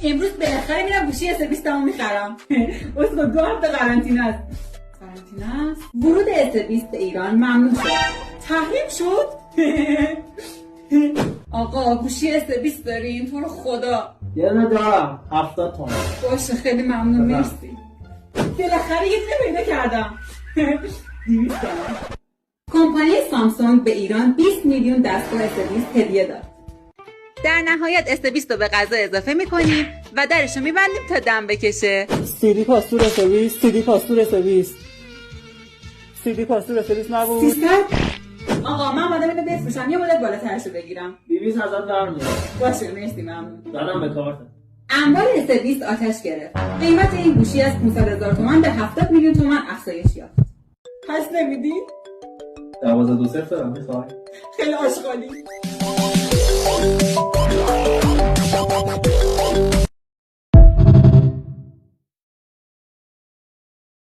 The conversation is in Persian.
امروز بالاخره میرم گوشی اس20 میخرم. اسکو 2 هفته قرنطینه است. ورود اس20 به ایران ممنوع شد. تحریم شد؟ آقا گوشی اس20 دارین؟ تو رو خدا. یه دونه دارم 70 تومن. باشه خیلی ممنون، مرسی. بالاخره یه دونه پیدا کردم. 200 تومن. کمپانی سامسونگ به ایران 20 میلیون دستگاه اس20 هدیه داد. در نهایت اس20 رو به غذا اضافه میکنیم و درش رو میبندیم تا دم بکشه. CD پاستور اس20، CD پاستور اس20. CD پاستور اس20 نبود. 300. آقا من اومدم اینو بفروشم، یه مدت بالاترش رو بگیرم. 200 ازت برمیاد. باشه مرسی ممنون. دادم به کارت. انبار اس20 آتش گرفت. قیمت این گوشی از 500,000 تومان به 70 میلیون تومان افزایش یافت. پس نمیدی؟ 12 دارم میخوای؟ خیلی آشغالی.